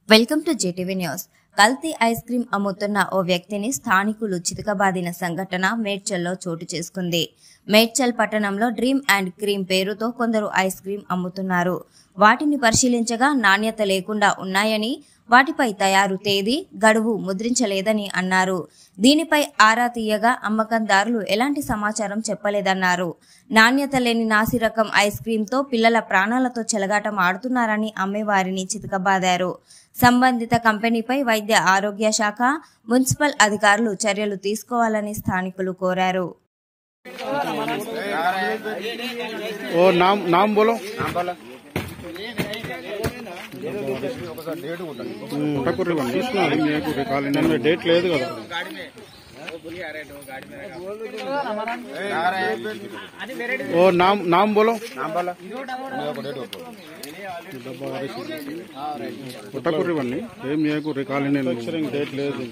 Welcome to JTV news. కల్తీ ice cream అమ్ముతున్న ఓ వ్యక్తిని స్థానికులు చితకబాదిన సంఘటన మేడ్చల్లో చోటు చేసుకుంది. మేడ్చల్ పట్టణంలో డ్రీమ్ అండ్ క్రీమ్ పేరుతో కొందరు ఐస్ క్రీం అమ్ముతున్నారు. వాటిని పరిశీలించగా నాణ్యత లేకుండా ఉన్నాయని, వాటిపై తయారు తేదీ, గడువు ముద్రించలేదని అన్నారు. దీనిపై ఆరా తీయగా అమ్మకందారులు ఎలాంటి సమాచారం చెప్పలేదన్నారు. నాణ్యత లేని నాసిరకం ఐస్ క్రీంతో పిల్లల ప్రాణాలతో చెలగాటం ఆడుతున్నారని అమ్మేవారిని చితకబాదారు. సంబంధిత కంపెనీపై వైద్య ఆరోగ్య శాఖ, మున్సిపల్ అధికారులు చర్యలు తీసుకోవాలని స్థానికులు కోరారు. డేట్ లేదు కదా. ఓ नाम बोलो. పుట్టకుర్రివన్నీ ఏం చేయకు రికాలింగ్ డేట్ లేదు.